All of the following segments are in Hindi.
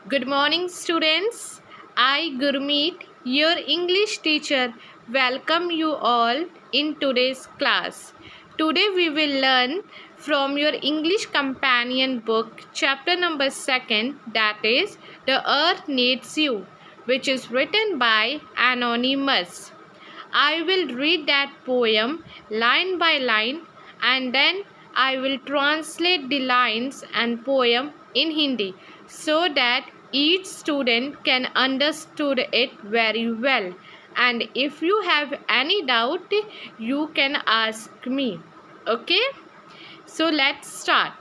Good morning, students. I, Gurmeet, your English teacher, welcome you all in today's class. Today we will learn from your English companion book, chapter number 2, that is The Earth Needs You, which is written by Anonymous. I will read that poem line by line and then I will translate the lines and poem in Hindi so that each student can understood it very well. And if you have any doubt, you can ask me. Okay? So let's start.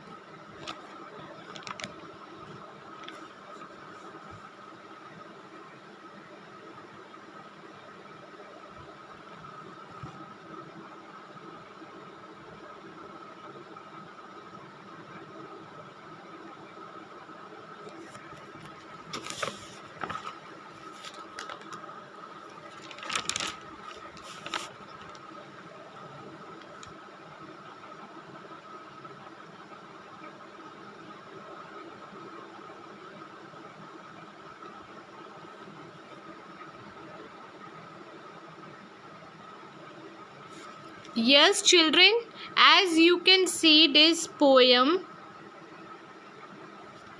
Yes, children, as you can see this poem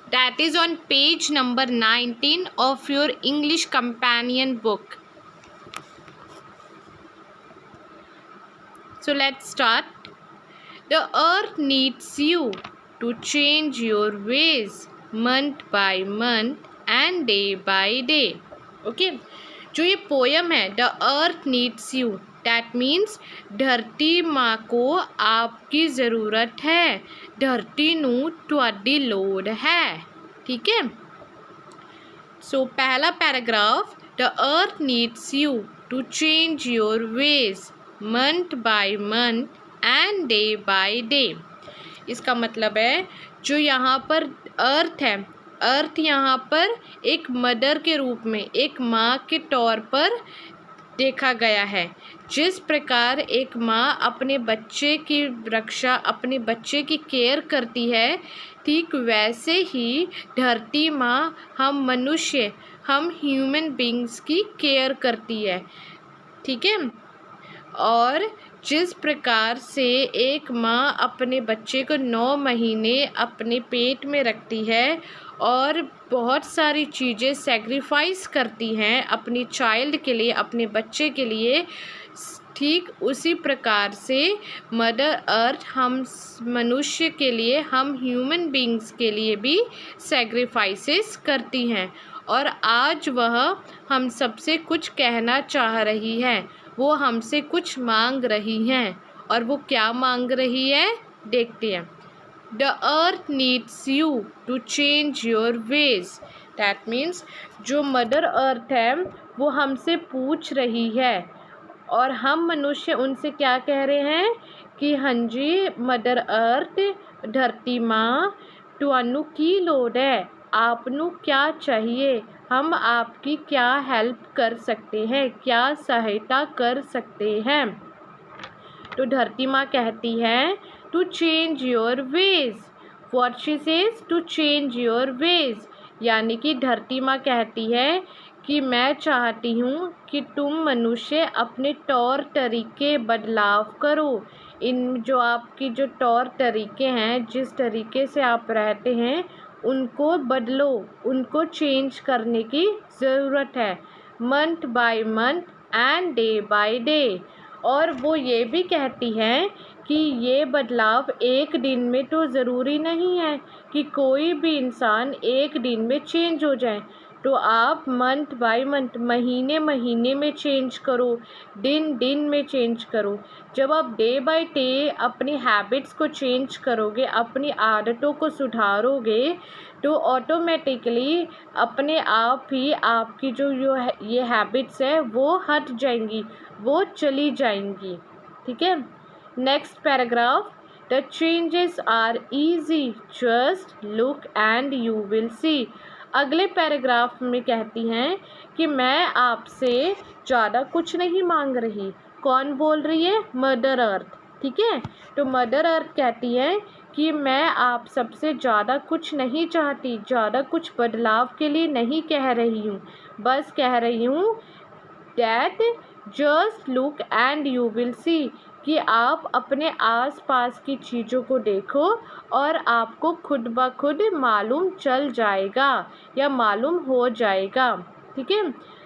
that is on page number 19 of your English companion book. So let's start. The earth needs you to change your ways month by month and day by day. Okay, जो ये पोयम है the earth needs you that means धरती माँ को आपकी ज़रूरत है, धरती नू तुहाडी लोड़ है. ठीक है. सो पहला paragraph the earth needs you to change your ways month by month and day by day. इसका मतलब है जो यहाँ पर अर्थ है, अर्थ यहाँ पर एक मदर के रूप में, एक माँ के तौर पर देखा गया है. जिस प्रकार एक माँ अपने बच्चे की रक्षा, अपने बच्चे की केयर करती है, ठीक वैसे ही धरती माँ हम मनुष्य, हम ह्यूमन बींग्स की केयर करती है. ठीक है. और जिस प्रकार से एक माँ अपने बच्चे को 9 महीने अपने पेट में रखती है और बहुत सारी चीज़ें सेक्रीफाइस करती हैं अपनी चाइल्ड के लिए, अपने बच्चे के लिए, ठीक उसी प्रकार से मदर अर्थ हम मनुष्य के लिए, हम ह्यूमन बींग्स के लिए भी सेक्रीफाइसेस करती हैं. और आज वह हम सबसे कुछ कहना चाह रही है, वो हमसे कुछ मांग रही हैं. और वो क्या मांग रही है देखते हैं. The earth needs you to change your ways. That means जो मदर अर्थ है वो हमसे पूछ रही है और हम मनुष्य उनसे क्या कह रहे हैं कि हाँ जी मदर अर्थ, धरती माँ, तुहानू की लोड़ है, आपनू क्या चाहिए, हम आपकी क्या हेल्प कर सकते हैं, क्या सहायता कर सकते हैं. तो धरती माँ कहती है to change your ways. What she says, to change your ways. यानी कि धरती माँ कहती है कि मैं चाहती हूँ कि तुम मनुष्य अपने तौर तरीके बदलाव करो. इन जो आपकी जो तौर तरीके हैं, जिस तरीके से आप रहते हैं, उनको बदलो, उनको चेंज करने की ज़रूरत है month by month and day by day. और वो ये भी कहती हैं कि ये बदलाव एक दिन में तो ज़रूरी नहीं है कि कोई भी इंसान एक दिन में चेंज हो जाए. तो आप मंथ बाय मंथ, महीने महीने में चेंज करो, दिन दिन में चेंज करो. जब आप डे बाय डे अपनी हैबिट्स को चेंज करोगे, अपनी आदतों को सुधारोगे, तो ऑटोमेटिकली अपने आप ही आपकी जो ये हैबिट्स है वो हट जाएंगी, वो चली जाएंगी. ठीक है. Next paragraph the changes are easy, just look and you will see. अगले पैराग्राफ में कहती हैं कि मैं आपसे ज़्यादा कुछ नहीं मांग रही. कौन बोल रही है? Mother earth. ठीक है. तो मदर अर्थ कहती है कि मैं आप सबसे ज़्यादा कुछ नहीं चाहती, ज़्यादा कुछ बदलाव के लिए नहीं कह रही हूँ, बस कह रही हूँ that just look and you will see कि आप अपने आसपास की चीज़ों को देखो और आपको खुद ब खुद मालूम चल जाएगा या मालूम हो जाएगा। ठीक है,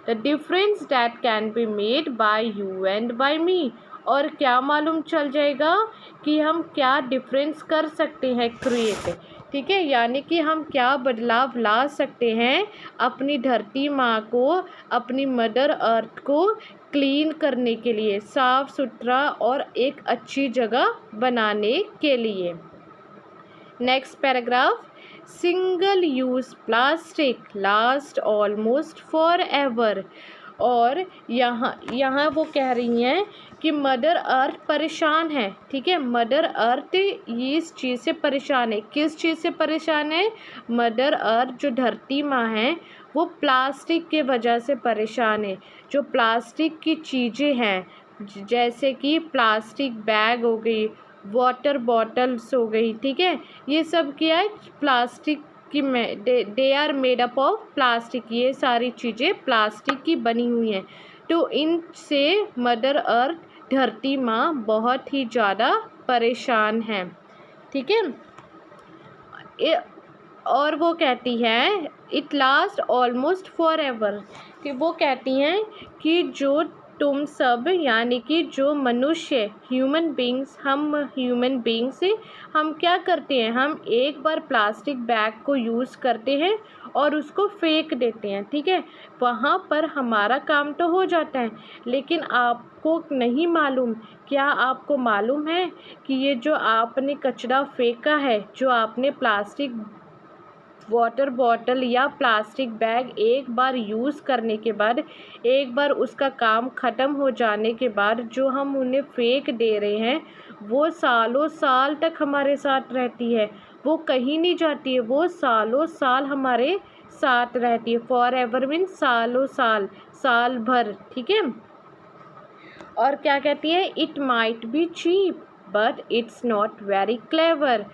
the difference that can be made by you and by me. और क्या मालूम चल जाएगा कि हम क्या डिफरेंस कर सकते हैं क्रिएट। ठीक है, यानी कि हम क्या बदलाव ला सकते हैं अपनी धरती माँ को, अपनी मदर अर्थ को क्लीन करने के लिए, साफ़ सुथरा और एक अच्छी जगह बनाने के लिए। Next paragraph, single use plastic last almost for ever. और यहाँ वो कह रही हैं कि मदर अर्थ परेशान है। ठीक है, मदर अर्थ ये इस चीज़ से परेशान है। किस चीज़ से परेशान है? मदर अर्थ जो धरती माँ है वो प्लास्टिक के वजह से परेशान है। जो प्लास्टिक की चीज़ें हैं जैसे कि प्लास्टिक बैग हो गई, वाटर बॉटल्स हो गई, ठीक है, ये सब क्या है? प्लास्टिक की they are made up of plastic. ये सारी चीज़ें प्लास्टिक की बनी हुई हैं। तो इनसे मदर अर्थ धरती माँ बहुत ही ज़्यादा परेशान है। ठीक है, और वो कहती है it last almost for ever, कि वो कहती हैं कि जो तुम सब यानी कि जो मनुष्य ह्यूमन बींग्स, हम ह्यूमन बींग्स हम क्या करते हैं? हम एक बार प्लास्टिक बैग को यूज़ करते हैं और उसको फेंक देते हैं। ठीक है, वहाँ पर हमारा काम तो हो जाता है, लेकिन आपको नहीं मालूम, क्या आपको मालूम है कि ये जो आपने कचरा फेंका है, जो आपने प्लास्टिक वाटर बॉटल या प्लास्टिक बैग एक बार यूज़ करने के बाद, एक बार उसका काम ख़त्म हो जाने के बाद जो हम उन्हें फेंक दे रहे हैं, वो सालों साल तक हमारे साथ रहती है, वो कहीं नहीं जाती है, वो सालों साल हमारे साथ रहती है। फॉर एवर मीन सालों साल, साल भर। ठीक है, और क्या कहती है? It might be cheap but it's not very clever.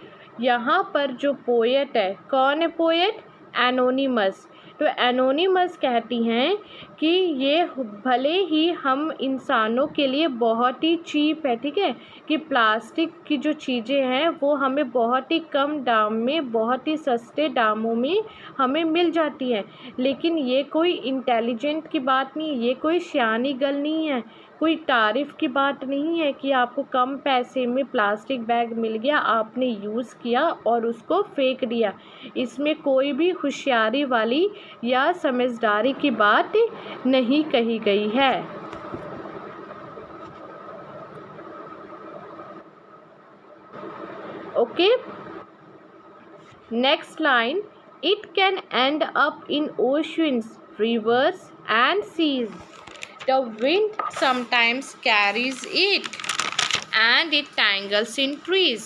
यहाँ पर जो पोएट है, कौन है पोएट? एनोनिमस। तो एनोनिमस कहती हैं कि ये भले ही हम इंसानों के लिए बहुत ही चीप है, ठीक है, कि प्लास्टिक की जो चीज़ें हैं वो हमें बहुत ही कम दाम में, बहुत ही सस्ते दामों में हमें मिल जाती हैं, लेकिन ये कोई इंटेलिजेंट की बात नहीं है, ये कोई सियानी गल नहीं है, कोई तारीफ़ की बात नहीं है कि आपको कम पैसे में प्लास्टिक बैग मिल गया, आपने यूज़ किया और उसको फेंक दिया। इसमें कोई भी होशियारी वाली या समझदारी की बात नहीं कही गई है। Okay, next line, it can end up in oceans, rivers and seas. The wind sometimes carries it and it tangles in trees.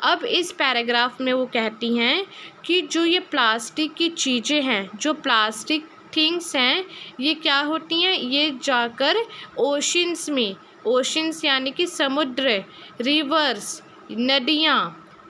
अब इस पैराग्राफ में वो कहती हैं कि जो ये प्लास्टिक की चीज़ें हैं, जो प्लास्टिक थिंग्स हैं, ये क्या होती हैं? ये जाकर ओशंस में, ओशंस यानी कि समुद्र, रिवर्स नदियाँ,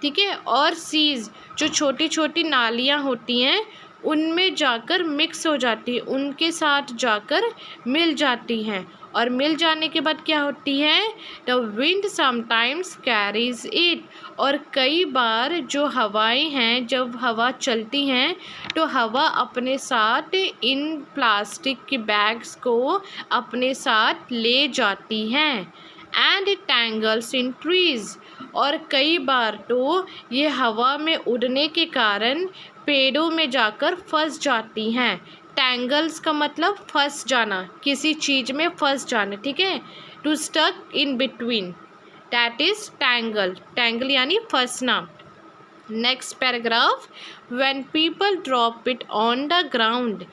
ठीक है, और सीज जो छोटी छोटी नालियाँ होती हैं उनमें जाकर मिक्स हो जाती है, उनके साथ जाकर मिल जाती हैं, और मिल जाने के बाद क्या होती है? The wind sometimes carries it. और कई बार जो हवाएं हैं, जब हवा चलती हैं तो हवा अपने साथ इन प्लास्टिक के बैग्स को अपने साथ ले जाती हैं। And it tangles in trees. और कई बार तो ये हवा में उड़ने के कारण पेड़ों में जाकर फंस जाती हैं। टैंगल्स का मतलब फंस जाना, किसी चीज़ में फंस जाना, ठीक है, to stuck in between, that is tangle. Tangle यानी फंसना। Next paragraph, when people drop it on the ground,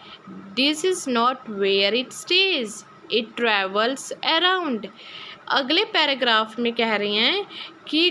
this is not where it stays, it travels around. अगले पैराग्राफ में कह रही हैं कि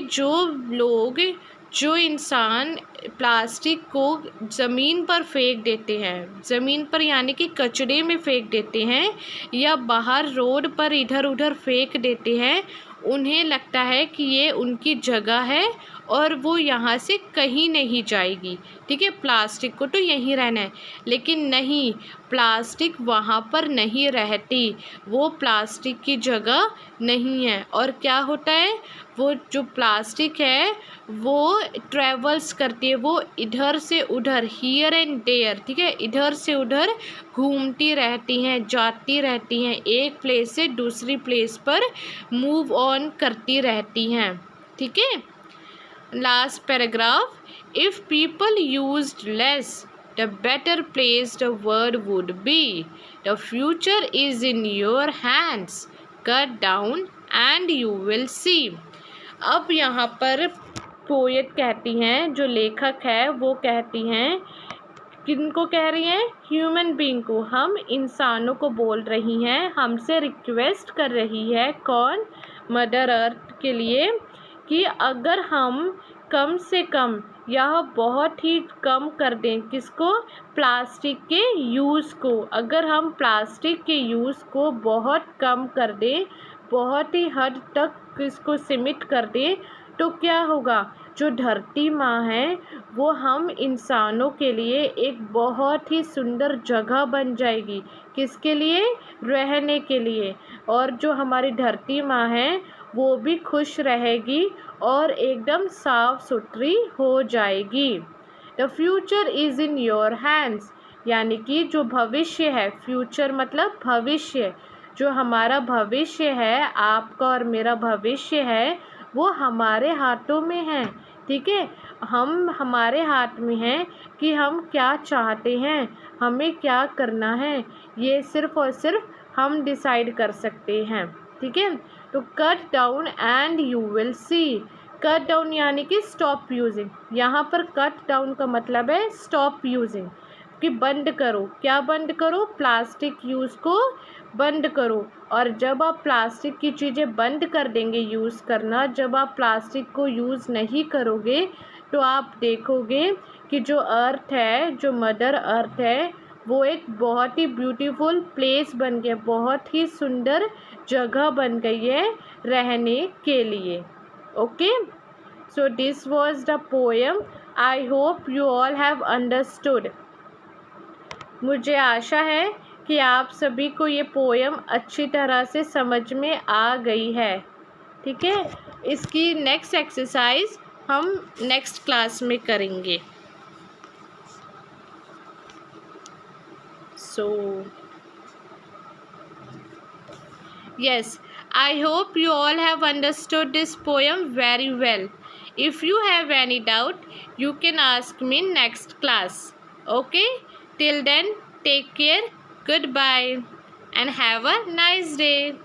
जो इंसान प्लास्टिक को ज़मीन पर फेंक देते हैं, ज़मीन पर यानी कि कचरे में फेंक देते हैं या बाहर रोड पर इधर उधर फेंक देते हैं, उन्हें लगता है कि ये उनकी जगह है और वो यहाँ से कहीं नहीं जाएगी, ठीक है। प्लास्टिक को तो यहीं रहना है, लेकिन नहीं, प्लास्टिक वहाँ पर नहीं रहती, वो प्लास्टिक की जगह नहीं है। और क्या होता है, वो जो प्लास्टिक है वो ट्रेवल्स करती है, वो इधर से उधर, हियर एंड देयर, ठीक है, इधर से उधर घूमती रहती हैं, जाती रहती हैं, एक प्लेस से दूसरी प्लेस पर मूव ऑन करती रहती हैं, ठीक है। Last paragraph, if people used less the better place the world would be. The future is in your hands. Cut down and you will see. अब यहाँ पर पोएट कहती हैं, जो लेखक है वो कहती हैं, किनको कह रही हैं, ह्यूमन बीइंग को, हम इंसानों को बोल रही हैं, हमसे रिक्वेस्ट कर रही है, कौन, मदर अर्थ के लिए, कि अगर हम कम से कम यह बहुत ही कम कर दें, किसको, प्लास्टिक के यूज़ को, अगर हम प्लास्टिक के यूज़ को बहुत कम कर दें, बहुत ही हद तक इसको सीमित कर दें, तो क्या होगा, जो धरती माँ है वो हम इंसानों के लिए एक बहुत ही सुंदर जगह बन जाएगी, किसके लिए, रहने के लिए। और जो हमारी धरती माँ है वो भी खुश रहेगी और एकदम साफ सुथरी हो जाएगी। The future is in your hands, यानी कि जो भविष्य है, फ्यूचर मतलब भविष्य, जो हमारा भविष्य है, आपका और मेरा भविष्य है, वो हमारे हाथों में है, ठीक है। हम, हमारे हाथ में है कि हम क्या चाहते हैं, हमें क्या करना है, ये सिर्फ़ और सिर्फ हम डिसाइड कर सकते हैं, ठीक है। तो cut down and you will C, cut down यानी कि स्टॉप यूजिंग, यहाँ पर कट डाउन का मतलब है स्टॉप यूजिंग, कि बंद करो, क्या बंद करो, प्लास्टिक यूज़ को बंद करो। और जब आप प्लास्टिक की चीज़ें बंद कर देंगे यूज़ करना, जब आप प्लास्टिक को यूज़ नहीं करोगे, तो आप देखोगे कि जो अर्थ है, जो मदर अर्थ है, वो एक बहुत ही ब्यूटीफुल प्लेस बन गया, बहुत ही सुंदर जगह बन गई है रहने के लिए। Okay, so this was the poem. I hope you all have understood. मुझे आशा है कि आप सभी को ये पोएम अच्छी तरह से समझ में आ गई है, ठीक है। इसकी नेक्स्ट एक्सरसाइज हम नेक्स्ट क्लास में करेंगे। So yes, I hope you all have understood this poem very well. If you have any doubt, you can ask me next class. Okay, till then, take care, goodbye and have a nice day.